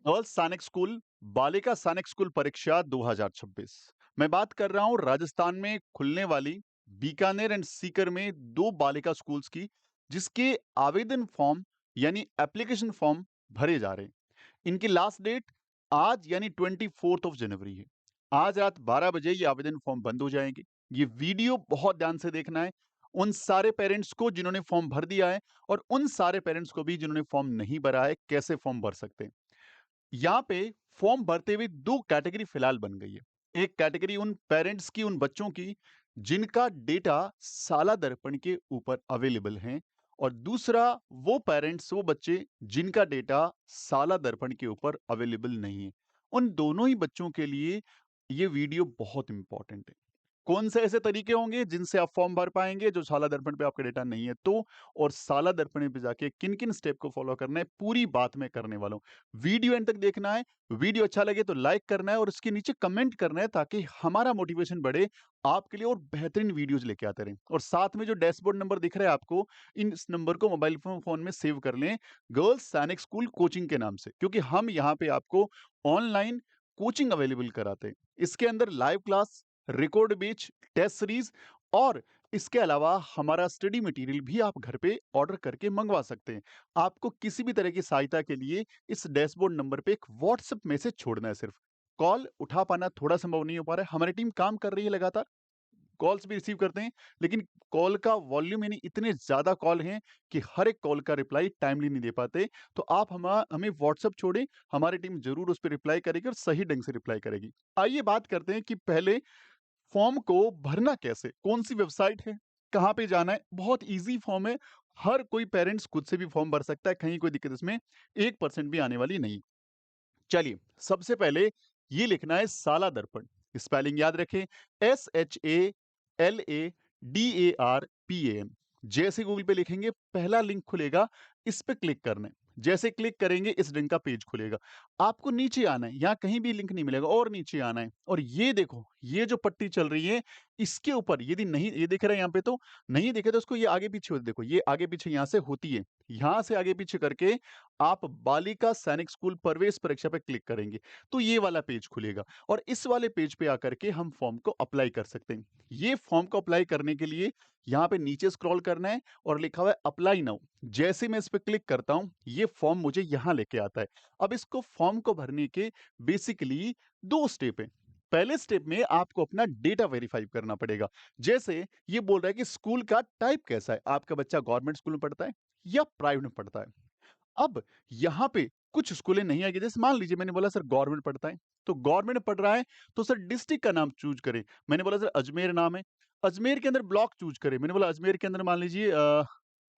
Girls सैनिक school बालिका सैनिक स्कूल परीक्षा 2026। मैं बात कर रहा हूं राजस्थान में खुलने वाली बीकानेर एंड सीकर में दो बालिका स्कूल्स की, जिसके आवेदन फॉर्म यानी एप्लीकेशन फॉर्म भरे जा रहे हैं। इनकी लास्ट डेट आज यानी 24 जनवरी है। आज रात 12 बजे ये आवेदन फॉर्म बंद हो जाएंगे। ये वीडियो बहुत ध्यान से देखना है, उन सारे पेरेंट्स को जिन्होंने फॉर्म भर दिया है और उन सारे पेरेंट्स को भी जिन्होंने फॉर्म नहीं भरा है, कैसे फॉर्म भर सकते हैं। यहाँ पे फॉर्म भरते हुए दो कैटेगरी फिलहाल बन गई है। एक कैटेगरी उन पेरेंट्स की, उन बच्चों की जिनका डेटा साला दर्पण के ऊपर अवेलेबल है, और दूसरा वो पेरेंट्स, वो बच्चे जिनका डेटा साला दर्पण के ऊपर अवेलेबल नहीं है। उन दोनों ही बच्चों के लिए ये वीडियो बहुत इंपॉर्टेंट है। कौन से ऐसे तरीके होंगे जिनसे आप फॉर्म भर पाएंगे जो साला दर्पण पे आपका डेटा नहीं है तो, और साला दर्पण पे जाके किन किन स्टेप को फॉलो करना है, पूरी बात मैं करने वाला हूं। वीडियो एंड तक देखना है। वीडियो अच्छा लगे तो लाइक करना है और इसके नीचे कमेंट करना है, ताकि हमारा मोटिवेशन बढ़े आपके लिए और बेहतरीन वीडियोज लेके आते रहें। और साथ में जो डैशबोर्ड नंबर दिख रहा है आपको, इस नंबर को मोबाइल फोन में सेव कर लें, गर्ल्स सैनिक स्कूल कोचिंग के नाम से, क्योंकि हम यहाँ पे आपको ऑनलाइन कोचिंग अवेलेबल कराते हैं। इसके अंदर live class, record batch, test series और इसके अलावा हमारा स्टडी मटेरियल भी आप घर पे ऑर्डर करके मंगवा सकते हैं। आपको किसी भी तरह की सहायता के लिए इस डैशबोर्ड नंबर पे एक व्हाट्सएप मैसेज छोड़ना है सिर्फ। कॉल उठा पाना थोड़ा संभव नहीं हो पा रहा है, हमारी टीम काम कर रही है लगातार, कॉल्स भी रिसीव करते हैं, लेकिन कॉल का वॉल्यूम यानी इतने ज्यादा कॉल हैं कि हर एक कॉल का रिप्लाई टाइमली नहीं दे पाते। तो आप हमें व्हाट्सएप छोड़ें, हमारी टीम जरूर उस पर रिप्लाई करेगी और सही ढंग से रिप्लाई करेगी। आइए बात करते हैं कि पहले फॉर्म को भरना कैसे, कौन-सी वेबसाइट है, कहाँ पे जाना है। बहुत ईज़ी फॉर्म है, हर कोई पेरेंट्स खुद से भी फॉर्म भर सकता है, कहीं कोई दिक्कत इसमें 1% भी आने वाली नहीं। चलिए, सबसे पहले ये लिखना है साला दर्पण, स्पेलिंग याद रखें, SHALADARPAN। जैसे गूगल पे लिखेंगे पहला लिंक खुलेगा, इस पे क्लिक करना है। जैसे क्लिक करेंगे इस लिंक का पेज खुलेगा। आपको नीचे आना है, यहाँ कहीं भी लिंक नहीं मिलेगा और नीचे आना है, और ये देखो, ये जो पट्टी चल रही है, इसके ऊपर यदि नहीं ये दिख रहा है यहाँ पे, तो नहीं दिखे तो उसको ये आगे पीछे होते देखो, ये आगे पीछे यहाँ से होती है। यहाँ से आगे पीछे करके आप बालिका सैनिक स्कूल प्रवेश परीक्षा पे क्लिक करेंगे तो ये वाला पेज खुलेगा, और इस वाले पेज पे आकर के हम फॉर्म को अप्लाई कर सकते हैं। ये फॉर्म को अप्लाई करने के लिए यहाँ पे नीचे स्क्रॉल करना है और लिखा हुआ है अप्लाई नाउ। जैसे मैं इस पे क्लिक करता हूँ, ये फॉर्म मुझे यहाँ लेके आता है। अब इसको फॉर्म को भरने के बेसिकली दो स्टेप हैं। पहले स्टेप में आपको अपना डेटा वेरीफाई करना पड़ेगा। जैसे ये बोल रहा है कि स्कूल का टाइप कैसा है, आपका बच्चा गवर्नमेंट स्कूल में पढ़ता है या प्राइवेट में पढ़ता है। अब यहाँ पे कुछ स्कूलें नहीं आएगी, जैसे मान लीजिए मैंने बोला सर गवर्नमेंट पढ़ता है, तो गवर्नमेंट पढ़ रहा है तो सर डिस्ट्रिक्ट का नाम चूज करें। मैंने बोला सर अजमेर नाम है, अजमेर के अंदर ब्लॉक चूज करें। मैंने बोला अजमेर के अंदर मान लीजिए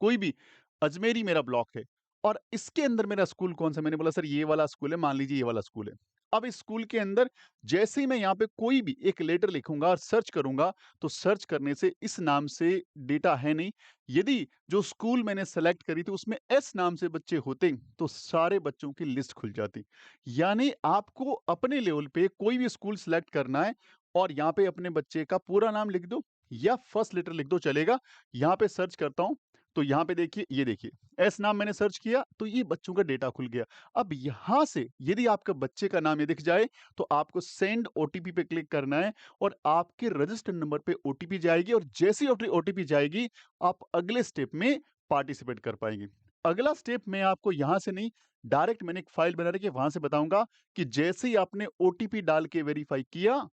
कोई भी अजमेर ही मेरा ब्लॉक है, और इसके अंदर मेरा स्कूल कौन सा, मैंने बोला सर ये वाला स्कूल है, मान लीजिए ये वाला स्कूल है। अब इस स्कूल के अंदर जैसे ही मैं यहाँ पे कोई भी एक लेटर लिखूंगा और सर्च करूंगा, तो सर्च करने से इस नाम से डेटा है नहीं। यदि जो स्कूल मैंने सेलेक्ट करी थी उसमें एस नाम से बच्चे होते तो सारे बच्चों की लिस्ट खुल जाती। यानी आपको अपने लेवल पे कोई भी स्कूल सेलेक्ट करना है और यहाँ पे अपने बच्चे का पूरा नाम लिख दो या फर्स्ट लेटर लिख दो, चलेगा। यहाँ पे सर्च करता हूँ तो यहाँ पे देखिए, ये देखिए एस नाम मैंने सर्च किया तो ये बच्चों का डेटा खुल गया। अब यहाँ से यदि आपका बच्चे का नाम ये दिख जाए तो आपको सेंड ओटीपी पे क्लिक करना है, और आपके रजिस्टर्ड नंबर पे ओटीपी जाएगी, और जैसी ओटीपी जाएगी आप अगले स्टेप में पार्टिसिपेट कर पाएंगे। अगला स्टेप मैं आपको यहां से नहीं, डायरेक्ट मैंने एक फाइल बना रखी है वहां से बताऊंगा कि जैसे ही आपने ओटीपी डाल के वेरीफाई किया,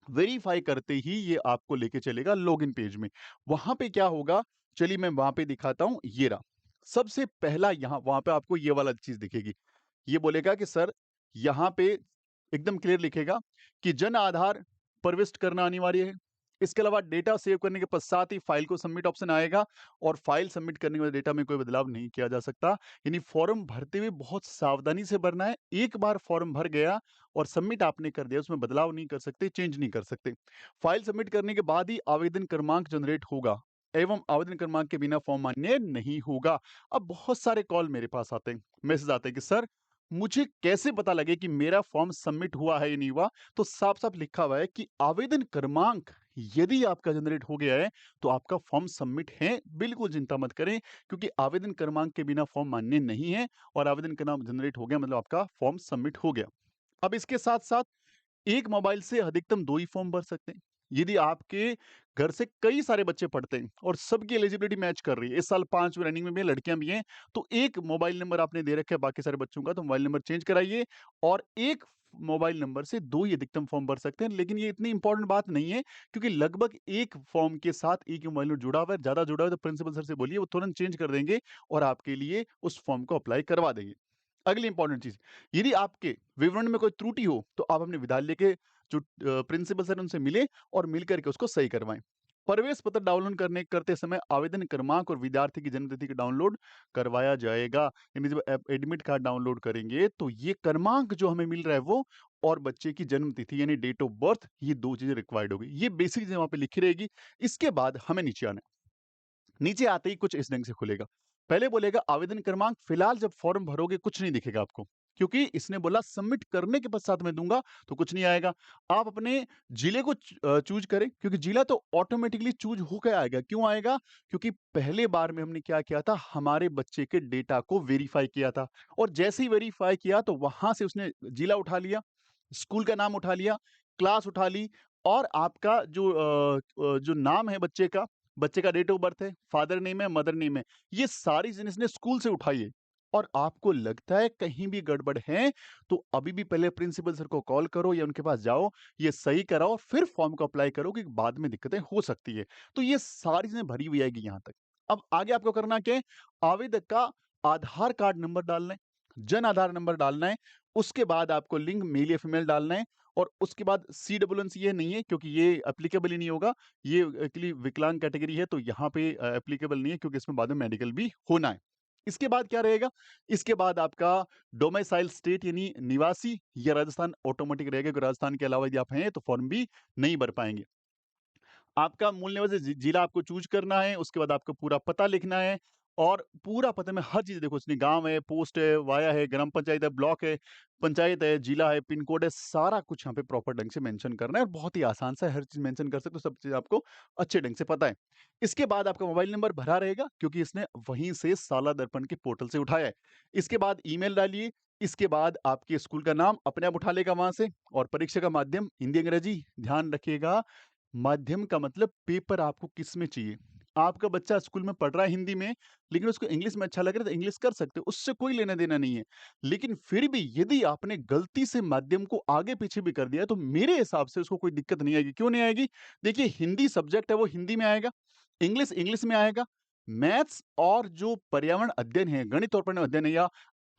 वेरीफाई करते ही ये आपको लेके चलेगा लॉगिन पेज में। वहां पे क्या होगा, चलिए मैं वहां पे दिखाता हूं। ये रहा सबसे पहला, यहां वहां पे आपको ये वाला चीज दिखेगी। ये बोलेगा कि सर यहाँ पे एकदम क्लियर लिखेगा कि जन आधार प्रविष्ट करना अनिवार्य है। इसके अलावा डेटा सेव करने के पश्चात ही फाइल को सबमिट ऑप्शन आएगा, और फाइल सबमिट करने के बाद डेटा में कोई बदलाव नहीं किया जा सकता। यानी फॉर्म भरते हुए बहुत सावधानी से भरना है। एक बार फॉर्म भर गया और सबमिट आपने कर दिया, उसमें बदलाव नहीं कर सकते, चेंज नहीं कर सकते। फाइल सबमिट करने के बाद ही आवेदन क्रमांक जनरेट होगा, एवं आवेदन क्रमांक के बिना फॉर्म मान्य नहीं होगा। अब बहुत सारे कॉल मेरे पास आते हैं, मैसेज आते हैं कि सर मुझे कैसे पता लगे कि मेरा फॉर्म सबमिट हुआ है या नहीं हुआ। तो साफ साफ लिखा हुआ है कि आवेदन क्रमांक यदि आपका जनरेट हो गया है, तो आपका फॉर्म सबमिट है, बिल्कुल चिंता मत करें क्योंकि आवेदन क्रमांक के बिना फॉर्म मान्य नहीं है और आवेदन क्रमांक जनरेट हो गया मतलब आपका फॉर्म सबमिट हो गया। अब इसके साथ-साथ एक मोबाइल से अधिकतम 2 ही फॉर्म भर सकते हैं। यदि आपके घर से कई सारे बच्चे पढ़ते हैं और सबकी एलिजिबिलिटी मैच कर रही है, इस साल 5 रनिंग में भी हैं, लड़कियाँ भी हैं, तो एक मोबाइल नंबर आपने दे रखा है बाकी सारे बच्चों का, तो मोबाइल नंबर चेंज कराइए और एक मोबाइल नंबर से 2 ही अधिकतम फॉर्म भर सकते हैं। लेकिन ये इतनी इंपॉर्टेंट बात नहीं है क्योंकि लगभग एक फॉर्म के साथ एक ही मोबाइल नंबर जुड़ा हुआ है, ज़्यादा जुड़ा हुआ है तो प्रिंसिपल सर से बोलिए वो तुरंत चेंज कर देंगे और आपके लिए उस फॉर्म को अप्लाई करवा देंगे। अगली इंपॉर्टेंट चीज़, यदि आपके विवरण में कोई त्रुटि हो, तो आप अपने विद्यालय के जो प्रिंसिपल सर हैं उनसे मिलें और मिल कर के उसको सही करवाएँ। प्रवेश पत्र डाउनलोड करते समय आवेदन क्रमांक और विद्यार्थी की जन्म तिथि को डाउनलोड करवाया जाएगा। यानी जब एडमिट कार्ड डाउनलोड करेंगे, तो ये क्रमांक जो हमें मिल रहा है वो और बच्चे की जन्म तिथि यानी डेट ऑफ बर्थ, ये 2 चीज़ें रिक्वायर्ड होगी। ये बेसिक चीज़ें वहाँ पे लिखी रहेगी। इसके बाद हमें नीचे आना है। नीचे आते ही कुछ इस ढंग से खुलेगा। पहले बोलेगा आवेदन क्रमांक, फिलहाल जब फॉर्म भरोगे कुछ नहीं दिखेगा आपको, क्योंकि इसने बोला सबमिट करने के पश्चात मैं दूँगा, तो कुछ नहीं आएगा। आप अपने जिले को चूज़ करें क्योंकि जिला तो ऑटोमैटिकली चूज़ होके आएगा। क्यों आएगा? क्योंकि पहले बार में हमने क्या किया था, हमारे बच्चे के डेटा को वेरीफ़ाई किया था और जैसे ही वेरीफ़ाई किया तो वहाँ से उसने जिला उठा लिया, स्कूल का नाम उठा लिया, क्लास उठा ली और आपका जो नाम है बच्चे का डेट ऑफ बर्थ है, फादर नेम है, मदर नेम है, ये सारी चीज़ें इसने स्कूल से उठाई है और आपको लगता है कहीं भी गड़बड़ है, तो अभी भी पहले प्रिंसिपल सर को कॉल करो या उनके पास जाओ, ये सही कराओ, फिर फॉर्म को अप्लाई करो क्योंकि बाद में दिक्कतें हो सकती है। तो ये सारी चीज़ें भरी हुई आएगी यहाँ तक। अब आगे आपको करना क्या है? आवेदक का आधार कार्ड नंबर डालना है, जन आधार नंबर डालना है, उसके बाद आपको लिंग मेल या फीमेल डालना है और उसके बाद CWNCA नहीं है क्योंकि ये एप्लीकेबल ही नहीं होगा। ये एक्चुअली विकलांग कैटेगरी है तो यहाँ पे एप्लीकेबल नहीं है क्योंकि इसमें बाद में मेडिकल भी होना है। इसके बाद क्या रहेगा? इसके बाद आपका डोमिसाइल स्टेट यानी निवासी या राजस्थान ऑटोमेटिक रहेगा क्योंकि राजस्थान के अलावा यदि आप हैं तो फॉर्म भी नहीं भर पाएँगे। आपका मूल निवासी जिला आपको चूज़ करना है, उसके बाद आपको पूरा पता लिखना है और पूरा पते में हर चीज़ देखो इसमें गाँव है, पोस्ट है, वाया है, ग्राम पंचायत है, ब्लॉक है, पंचायत है, जिला है, पिन कोड है, सारा कुछ यहाँ पे प्रॉपर ढंग से मेंशन करना है और बहुत ही आसान सा है, हर चीज़ मेंशन कर सकते हो, सब चीज़ आपको अच्छे ढंग से पता है। इसके बाद आपका मोबाइल नंबर भरा रहेगा क्योंकि इसने वहीं से साला दर्पण के पोर्टल से उठाया है। इसके बाद ईमेल डालिए, इसके बाद आपके स्कूल का नाम अपने आप उठा लेगा वहाँ से और परीक्षा का माध्यम हिंदी, अंग्रेजी ध्यान रखिएगा माध्यम का मतलब पेपर आपको किस में चाहिए। आपका बच्चा स्कूल में पढ़ रहा है हिंदी में, लेकिन उसको इंग्लिश में अच्छा लग रहा है तो इंग्लिश कर सकते हो, उससे कोई लेना-देना नहीं है। लेकिन फिर भी यदि आपने गलती से माध्यम को आगे-पीछे भी कर दिया, तो मेरे हिसाब से उसको कोई दिक्कत नहीं आएगी। क्यों नहीं आएगी? देखिए हिंदी सब्जेक्ट है वो हिंदी में आएगा, इंग्लिश इंग्लिश में आएगा, मैथ्स और जो पर्यावरण अध्ययन है, गणित और पर्यावरण अध्ययन है या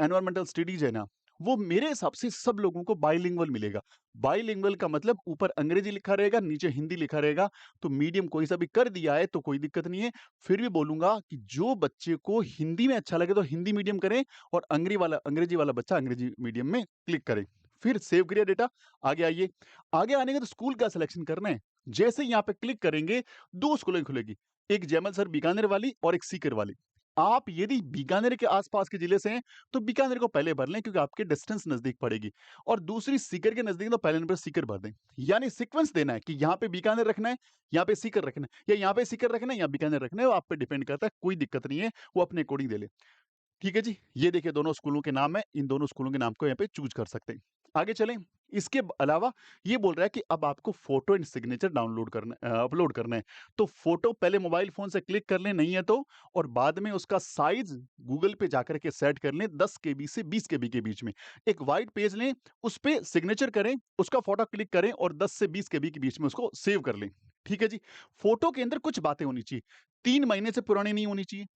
एनवायरमेंटल स्टडीज़ है ना, वो मेरे हिसाब से सब लोगों को बाइलिंगुअल मिलेगा। बाइलिंगुअल का मतलब ऊपर अंग्रेजी लिखा रहेगा, नीचे हिंदी लिखा रहेगा, तो मीडियम कोई सा भी कर दिया है तो कोई दिक्कत नहीं है। फिर भी बोलूँगा कि जो बच्चे को हिंदी में अच्छा लगे तो हिंदी मीडियम करें और अंग्रेजी वाला बच्चा अंग्रेजी मीडियम में क्लिक करे। फिर सेव करिए डेटा, आगे आइए। आगे आने के तो स्कूल का सिलेक्शन करना है। जैसे ही यहाँ पे क्लिक करेंगे, 2 स्कूलें खुलेगी, एक जैमल सर बीकानेर वाली और एक सीकर वाली। आप यदि बीकानेर के आस-पास के जिले से हैं, तो बीकानेर को पहले भर लें क्योंकि आपके डिस्टेंस नज़दीक पड़ेगी और दूसरी सीकर के नज़दीक तो पहले नंबर सीकर भर दें। यानी सीक्वेंस देना है कि यहाँ पे बीकानेर रखना है, यहाँ पे सीकर रखना है या यहाँ पे सीकर रखना है या बीकानेर रखना है, वो आप पे डिपेंड करता है, कोई दिक्कत नहीं है, वो अपने अकॉर्डिंग दे ले। ठीक है जी, ये देखिए दोनों स्कूलों के नाम है, इन दोनों स्कूलों के नाम को यहाँ पे चूज़ कर सकते हैं। आगे चलें, इसके अलावा ये बोल रहा है कि अब आपको फ़ोटो एंड सिग्नेचर अपलोड करना है। तो फ़ोटो पहले मोबाइल फ़ोन से क्लिक कर लें, नहीं है तो और बाद में उसका साइज़ गूगल पे जाकर के सेट कर लें 10 केबी से 20 केबी के बीच में। एक व्हाइट पेज लें, उस पे सिग्नेचर करें, उसका फ़ोटो क्लिक करें और 10 से 20 केबी के बीच में उसको सेव कर लें। ठीक है जी? फ़ोटो के अंदर कुछ बातें होनी चाहिए, 3 महीने से पुरानी नहीं होनी चाहिए।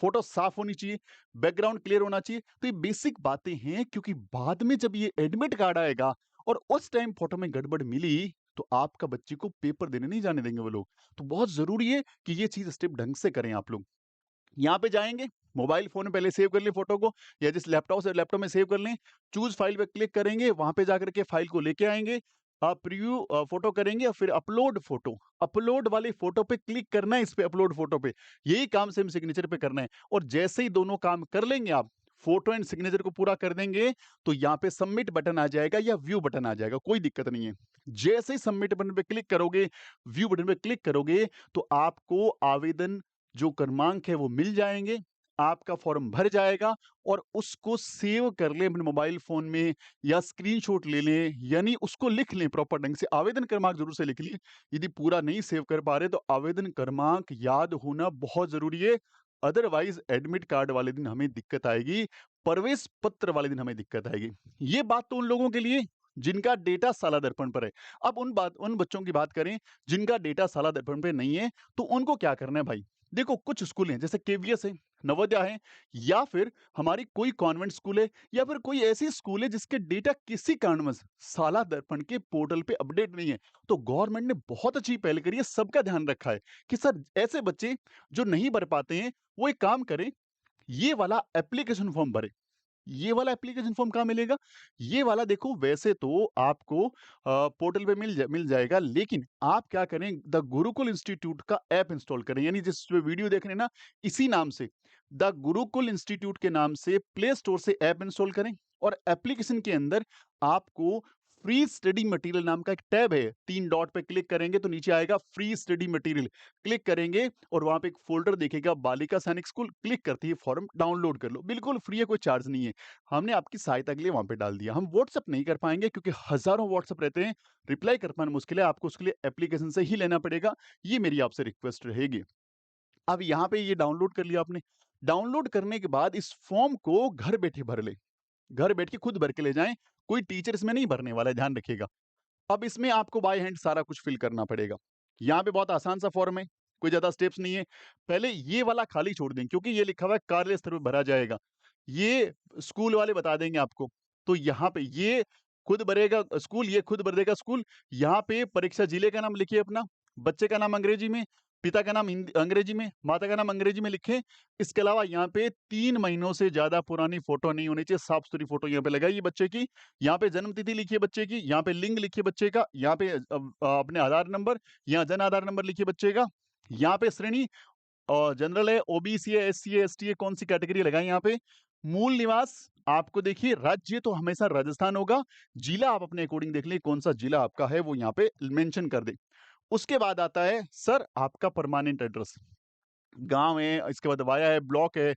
फोटो साफ होनी चाहिए, बैकग्राउंड क्लियर होना चाहिए। तो ये बेसिक बातें हैं क्योंकि बाद में जब ये एडमिट कार्ड आएगा और उस टाइम फोटो में गड़बड़ मिली तो आपका बच्चे को पेपर देने नहीं जाने देंगे वो लोग। तो बहुत ज़रूरी है कि ये चीज़ स्टेप ढंग से करें आप लोग। यहाँ पे जाएँगे, मोबाइल फ़ोन में पहले सेव कर लें फ़ोटो को या जिस लैपटॉप से लैपटॉप में सेव कर लें। चूज़ फाइल पे क्लिक करेंगे, वहाँ पे जाकर के फाइल को लेके आएँगे। प्रीव्यू फ़ोटो करेंगे और फिर अपलोड फ़ोटो। अपलोड वाली फ़ोटो पे क्लिक करना है इस पे अपलोड फ़ोटो पे। यही काम सेम सिग्नेचर पे करना है और जैसे ही दोनों काम कर लेंगे आप, फोटो एंड सिग्नेचर को पूरा कर देंगे, तो यहाँ पे सबमिट बटन आ जाएगा या व्यू बटन आ जाएगा, कोई दिक्कत नहीं है। जैसे ही सबमिट बटन पे क्लिक करोगे, व्यू बटन पे क्लिक करोगे, तो आपको आवेदन जो क्रमांक है वो मिल जाएंगे, आपका फॉर्म भर जाएगा और उसको सेव कर लें अपने मोबाइल फोन में या स्क्रीनशॉट ले लें, यानी उसको लिख लें प्रॉपर ढंग से। आवेदन क्रमांक जरूर से लिख लें। यदि पूरा नहीं सेव कर पा रहे तो आवेदन क्रमांक याद होना बहुत जरूरी है, अदरवाइज एडमिट कार्ड वाले दिन हमें दिक्कत आएगी, प्रवेश पत्र वाले दिन हमें दिक्कत आएगी। ये बात तो उन लोगों के लिए जिनका डेटा साला दर्पण पर है। अब उन बच्चों की बात करें जिनका डेटा साला दर्पण पे नहीं है, तो उनको क्या करना है भाई? देखो, कुछ स्कूल हैं जैसे केवीएस है, नवोदय है, या फिर हमारी कोई कॉन्वेंट स्कूल है, या फिर कोई ऐसी स्कूल है जिसके डेटा किसी कारणवश साला दर्पण के पोर्टल पे अपडेट नहीं है। तो गवर्नमेंट ने बहुत अच्छी पहल करी है, सबका ध्यान रखा है कि सर ऐसे बच्चे जो नहीं भर पाते हैं, वो एक काम करें, ये वाला एप्लीकेशन फॉर्म भरें। ये वाला एप्लीकेशन फॉर्म कहाँ मिलेगा? ये वाला देखो, वैसे तो आपको पोर्टल पे मिल जाएगा, लेकिन आप क्या करें, द गुरुकुल इंस्टीट्यूट का ऐप इंस्टॉल करें, यानी जिस पे वीडियो देख रहे हैं ना, इसी नाम से, द गुरुकुल इंस्टीट्यूट के नाम से प्ले स्टोर से ऐप इंस्टॉल करें, और एप्लीकेशन के अंदर आपको फ्री स्टडी मटेरियल नाम का एक टैब है, 3 डॉट पे क्लिक करेंगे तो नीचे आएगा फ्री स्टडी मटेरियल, क्लिक करेंगे और वहां पे एक फोल्डर दिखेगा बालिका सैनिक स्कूल, क्लिक करते ही फॉर्म डाउनलोड कर लो, बिल्कुल फ्री है, कोई चार्ज नहीं है। हमने आपकी सहायता के लिए वहां पे डाल दिया। हम व्हाट्सएप नहीं कर पाएंगे क्योंकि हजारों व्हाट्सएप रहते हैं, रिप्लाई कर पाना मुश्किल है, आपको उसके लिए एप्लीकेशन से ही लेना पड़ेगा। ये मेरी आपसे रिक्वेस्ट रहेगी। अब यहाँ पे ये डाउनलोड कर लिया आपने, डाउनलोड करने के बाद इस फॉर्म को घर बैठे भर ले, घर बैठ के खुद भर के ले जाएं, कोई टीचर इसमें नहीं भरने वाला है, ध्यान रखिएगा। अब इसमें आपको बाय हैंड सारा कुछ फिल करना पड़ेगा। यहाँ पे बहुत आसान सा फॉर्म है, कोई ज्यादा स्टेप्स नहीं है। पहले ये वाला खाली छोड़ दें क्योंकि ये लिखा हुआ है कार्य स्तर पे भरा जाएगा, ये स्कूल वाले बता देंगे आपको। तो यहाँ पे ये खुद भरेगा स्कूल, ये खुद भर देगा स्कूल। यहाँ पे परीक्षा जिले का नाम लिखिए अपना, बच्चे का नाम अंग्रेजी में, पिता का नाम हिंदी अंग्रेजी में, माता का नाम अंग्रेजी में लिखें। इसके अलावा यहाँ पे 3 महीनों से ज्यादा पुरानी फोटो नहीं होनी चाहिए, साफ सुथरी फोटो यहाँ पे लगाइए बच्चे की। यहाँ पे जन्म तिथि लिखिए बच्चे की, यहाँ पे लिंग लिखिए बच्चे का, यहाँ पे अपने आधार नंबर, यहाँ जन आधार नंबर लिखिए बच्चे का, यहाँ पे श्रेणी और जनरल है, ओबीसी है, एससी है, एसटी है, कौन सी कैटेगरी लगाएं यहाँ पे। मूल निवास आपको देखिए, राज्य तो हमेशा राजस्थान होगा, जिला आप अपने अकॉर्डिंग देख लीजिए कौन सा जिला आपका है वो यहाँ पे मेंशन कर दे। उसके बाद आता है सर आपका परमानेंट एड्रेस, गांव है, इसके बाद वाया है, ब्लॉक है,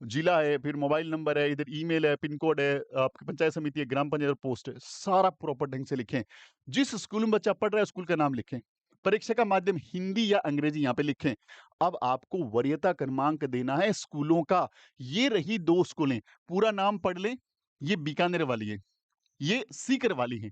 जिला है, फिर मोबाइल नंबर है, इधर ईमेल है, पिन कोड है, आपकी पंचायत समिति है, ग्राम पंचायत पोस्ट है, सारा प्रॉपर ढंग से लिखें। जिस स्कूल में बच्चा पढ़ रहा है स्कूल का नाम लिखें, परीक्षा का माध्यम हिंदी या अंग्रेजी यहाँ पे लिखें। अब आपको वरीयता क्रमांक देना है स्कूलों का। ये रही 2 स्कूलें, पूरा नाम पढ़ लें। ये बीकानेर वाली है, ये सीकर वाली है।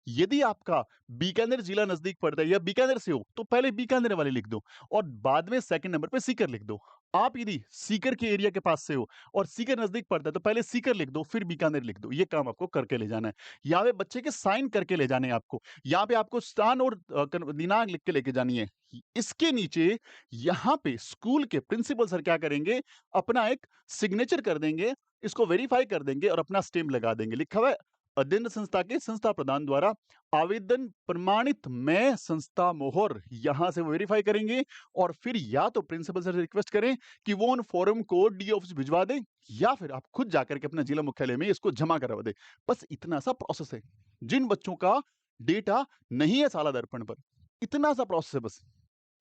यदि आपका बीकानेर जिला नजदीक पड़ता है या बीकानेर से हो तो पहले बीकानेर वाले लिख दो और बाद में सेकंड नंबर पे सीकर लिख दो। आप यदि सीकर के एरिया के पास से हो और सीकर नजदीक पड़ता है तो पहले सीकर लिख दो फिर बीकानेर लिख दो। ये काम आपको करके ले जाना है। यहाँ पे बच्चे के साइन करके ले जाने हैं आपको। यहाँ पे आपको स्थान और दिनांक लिख के लेके जानी है। इसके नीचे यहाँ पे स्कूल के प्रिंसिपल सर क्या करेंगे, अपना एक सिग्नेचर कर देंगे, इसको वेरीफाई कर देंगे और अपना स्टैम्प लगा देंगे। लिखा हुआ है अध्ययन संस्था के संस्था प्रदान द्वारा आवेदन प्रमाणित में संस्था मोहर, यहां से वो वेरीफाई करेंगे और फिर या तो प्रिंसिपल सर से रिक्वेस्ट करें कि वो उन फॉर्म को डी ऑफिस भिजवा दें या फिर आप खुद जाकर के अपना जिला मुख्यालय में इसको जमा करवा दें। बस इतना सा प्रोसेस है। जिन बच्चों का डेटा नहीं है साला दर्पण पर, इतना सा प्रोसेस है, बस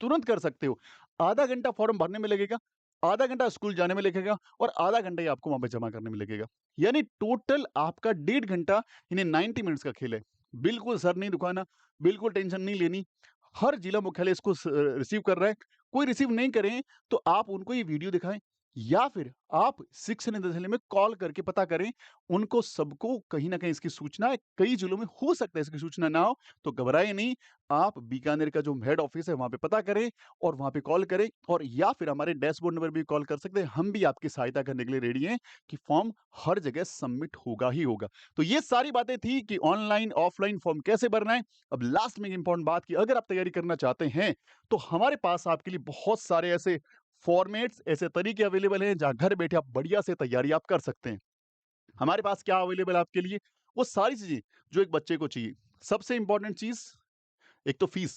तुरंत कर सकते हो। आधा घंटा फॉर्म भरने में लगेगा, आधा घंटा स्कूल जाने में लगेगा और आधा घंटा ही आपको वहां पे जमा करने में लगेगा। यानी टोटल आपका 1.5 घंटा, यानी 90 मिनट्स का खेल है। बिल्कुल सर नहीं दुखाना, बिल्कुल टेंशन नहीं लेनी। हर जिला मुख्यालय इसको रिसीव कर रहा है। कोई रिसीव नहीं करें तो आप उनको ये वीडियो दिखाएं या फिर आप शिक्षा निदेशालय में कॉल करके पता करें। उनको सबको कहीं ना कहीं इसकी सूचना है, कई जिलों में हो सकता है इसकी सूचना ना हो, तो घबराए नहीं। आप बीकानेर का जो हेड ऑफिस है वहां पे पता करें और वहां पे कॉल करें, और या फिर हमारे डैशबोर्ड नंबर भी कॉल कर सकते हैं। हम भी आपकी सहायता करने के लिए रेडी हैं कि फॉर्म हर जगह सबमिट होगा ही होगा। तो ये सारी बातें थी कि ऑनलाइन ऑफलाइन फॉर्म कैसे भरना है। अब लास्ट में एक इंपॉर्टेंट बात की, अगर आप तैयारी करना चाहते हैं तो हमारे पास आपके लिए बहुत सारे ऐसे फॉर्मेट्स, ऐसे तरीके अवेलेबल हैं जहां घर बैठे आप बढ़िया से तैयारी आप कर सकते हैं। हमारे पास क्या अवेलेबल है आपके लिए, वो सारी चीजें जो एक बच्चे को चाहिए। सबसे इंपॉर्टेंट चीज, एक तो फीस।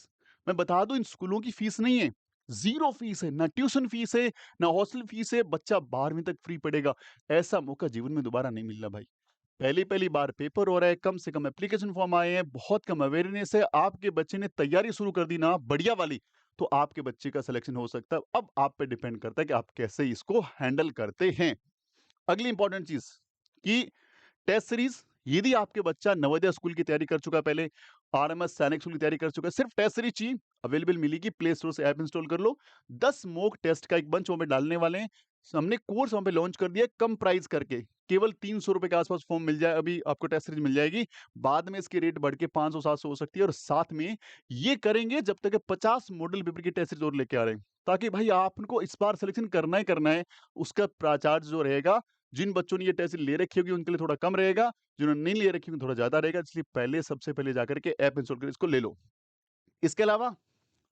मैं बता दूं इन स्कूलों की फीस नहीं है, ज़ीरो फीस है, ना ट्यूशन फीस है, ना हॉस्टल फीस है, बच्चा 12वीं तक फ्री पढ़ेगा। ऐसा मौका जीवन में दोबारा नहीं मिलना भाई। पहली-पहली बार पेपर हो रहा है, कम से कम एप्लीकेशन फॉर्म आए हैं, बहुत कम अवेयरनेस है, आपके बच्चे ने तैयारी शुरू कर दी ना बढ़िया वाली, तो आपके बच्चे का सिलेक्शन हो सकता है। अब आप पे डिपेंड करता है कि आप कैसे इसको हैंडल करते हैं। अगली इंपॉर्टेंट चीज़ कि टेस्ट सीरीज, यदि आपके बच्चा नवोदय स्कूल की तैयारी कर चुका है पहले, आरएमएस सैनिक स्कूल की तैयारी कर चुका है, सिर्फ टेस्ट सीरीज चाहिए, अवेलेबल मिलेगी, प्ले स्टोर से ऐप इंस्टॉल कर लो। 10 मॉक टेस्ट का एक बंच वहां पे डालने वाले हैं। हमने कोर्स वहां पे लॉन्च कर दिया है, कम प्राइस करके, केवल 300 रुपए के आसपास फॉर्म मिल जाए, अभी आपको टेस्ट सीरीज मिल जाएगी। बाद में इसकी रेट बढ़ के 500-700 हो सकती है, और साथ में ये करेंगे जब तक 50 मॉडल पेपर की टेस्ट सीरीज और लेके आ रहे हैं, ताकि भाई आपको इस बार सिलेक्शन करना ही करना है। उसका प्राचार्ज जो रहेगा, जिन बच्चों ने ये टेस्ट ले रखी होगी उनके लिए थोड़ा कम रहेगा, जिन्होंने नहीं ले रखी होगी थोड़ा ज़्यादा रहेगा, इसलिए पहले सबसे पहले जाकर के ऐप इंस्टॉल करके इसको ले लो। इसके अलावा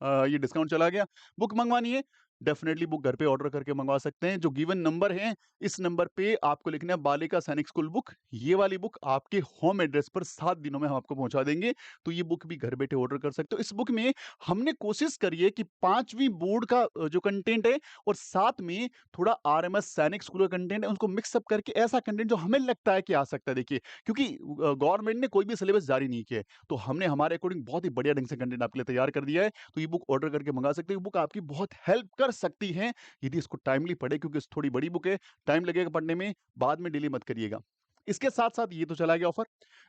ये डिस्काउंट चला गया, बुक मंगवानी है, डेफिनिटली बुक घर पे ऑर्डर करके मंगवा सकते हैं। जो गिवन नंबर है, इस नंबर पे आपको लिखना है बालिका सैनिक स्कूल बुक। ये वाली बुक आपके होम एड्रेस पर 7 दिनों में हम आपको पहुंचा देंगे, तो ये बुक भी घर बैठे ऑर्डर कर सकते हो। इस बुक में हमने कोशिश करी है कि 5वीं बोर्ड का जो कंटेंट है, और साथ में थोड़ा आरएमएस सैनिक स्कूल का कंटेंट है, उनको मिक्सअप करके ऐसा कंटेंट जो हमें लगता है कि आ सकता है। देखिए, क्योंकि गवर्नमेंट ने कोई भी सिलेबस जारी नहीं किया है, तो हमने हमारे अकॉर्डिंग बहुत ही बढ़िया ढंग से कंटेंट आपके लिए तैयार कर दिया है। तो ये बुक ऑर्डर करके मंगा सकते हो। बुक आपकी बहुत हेल्प कर सकती है, यदि इसको टाइमली पढ़े, क्योंकि थोड़ी बड़ी बुक है, टाइम लगेगा पढ़ने में, बाद में डिले मत करिएगा। इसके साथ-साथ ये तो चला गया ऑफर।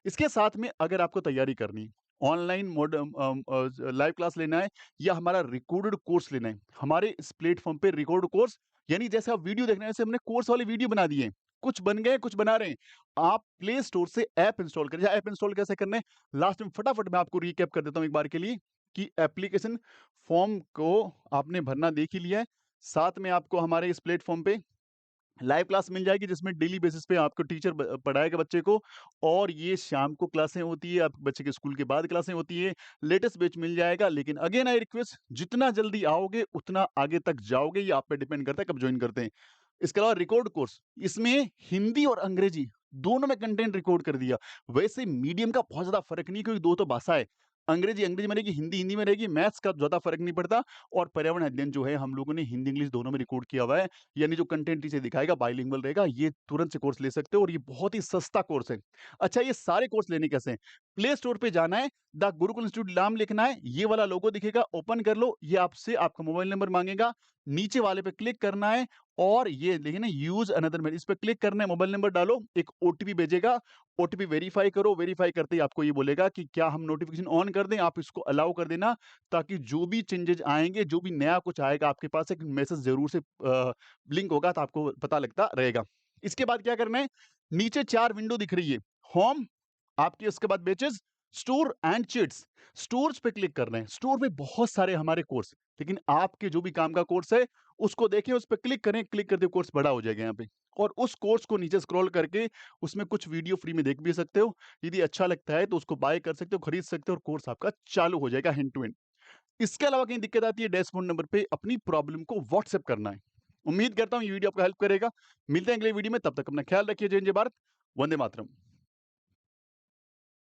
इसके साथ में अगर आपको तैयारी करनी है, ऑनलाइन लाइव क्लास लेना है, या हमारा रिकॉर्डेड कोर्स लेना है, हमारे इस प्लेटफ़ॉर्म पे रिकॉर्ड कोर्स, यानी जैसे आप वीडियो देख रहे हैं, वैसे हमने कोर्स वाले वीडियो बना दिए हैं। कुछ बन गए, कुछ बना रहे हैं। आप प्ले स्टोर से ऐप इंस्टॉल करिए। ऐप इंस्टॉल कैसे करना है, लास्ट में फटाफट मैं आपको रिकैप कर देता हूँ एक बार के लिए, कि एप्लीकेशन फॉर्म को आपने भरना देख ही लिया है। साथ में आपको हमारे इस प्लेटफ़ॉर्म पे लाइव क्लास मिल जाएगी, जिसमें डेली बेसिस पे आपको टीचर पढ़ाएगा बच्चे को, और ये शाम को क्लासें होती है, आपके बच्चे के स्कूल के बाद क्लासें होती है। लेटेस्ट बैच मिल जाएगा, लेकिन अगेन आई रिक्वेस्ट, जितना जल्दी आओगे उतना आगे तक जाओगे, ये आप पे डिपेंड करता है कब ज्वाइन करते हैं। इसके अलावा रिकॉर्ड कोर्स, इसमें हिंदी और अंग्रेजी दोनों में कंटेंट रिकॉर्ड कर दिया। वैसे मीडियम का बहुत ज्यादा फर्क नहीं, क्योंकि दो तो भाषा है, अंग्रेजी अंग्रेजी में रहेगी, हिंदी हिंदी में रहेगी, मैथ्स का ज्यादा फर्क नहीं पड़ता। और पर्यावरण अध्ययन जो है, हम लोगों ने हिंदी इंग्लिश दोनों में रिकॉर्ड किया हुआ है, यानी जो कंटेंट टीचर दिखाएगा बाइलिंगुअल रहेगा। ये तुरंत से कोर्स ले सकते हो, और ये बहुत ही सस्ता कोर्स है। अच्छा, ये सारे कोर्स लेने कैसे हैं? प्ले स्टोर पे जाना है, द गुरुकुल इंस्टीट्यूट नाम लिखना है, ये वाला लोगो दिखेगा, ओपन कर लो। ये आपसे आपका मोबाइल नंबर मांगेगा, नीचे वाले पे क्लिक करना है, और ये देखिए ना, यूज अनदर मेथड, इस पे क्लिक करना है, मोबाइल नंबर डालो, एक ओटीपी भेजेगा, ओटीपी वेरीफाई करो। वेरीफाई करते ही आपको ये बोलेगा कि क्या हम नोटिफिकेशन ऑन कर दें, आप इसको अलाउ कर देना, ताकि जो भी चेंजेज आएंगे, जो भी नया कुछ आएगा, आपके पास एक मैसेज जरूर से लिंक होगा, तो आपको पता लगता रहेगा। इसके बाद क्या करना है, नीचे 4 विंडो दिख रही है, होम आपकी, उसके बाद batches, store and chits. Stores पे क्लिक करना है। स्टोर पे बहुत सारे हमारे कोर्स, लेकिन आपके जो भी काम का कोर्स है, उसको देखें, उस पे क्लिक करें, क्लिक करते कोर्स बड़ा हो जाएगा यहाँ पे, और उस कोर्स को नीचे स्क्रॉल करके उसमें कुछ वीडियो फ्री में देख भी सकते हो। यदि अच्छा लगता है तो उसको बाय कर सकते हो, खरीद सकते हो, और कोर्स आपका चालू हो जाएगा हैंड टू हैंड। इसके अलावा कहीं दिक्कत आती है, डैशबोर्ड नंबर पे अपनी प्रॉब्लम को व्हाट्सएप करना है। उम्मीद करता हूँ ये वीडियो आपको हेल्प करेगा। मिलते हैं अगले वीडियो में, तब तक अपना ख्याल रखिए। जय हिंद, जय भारत, वंदे मातरम।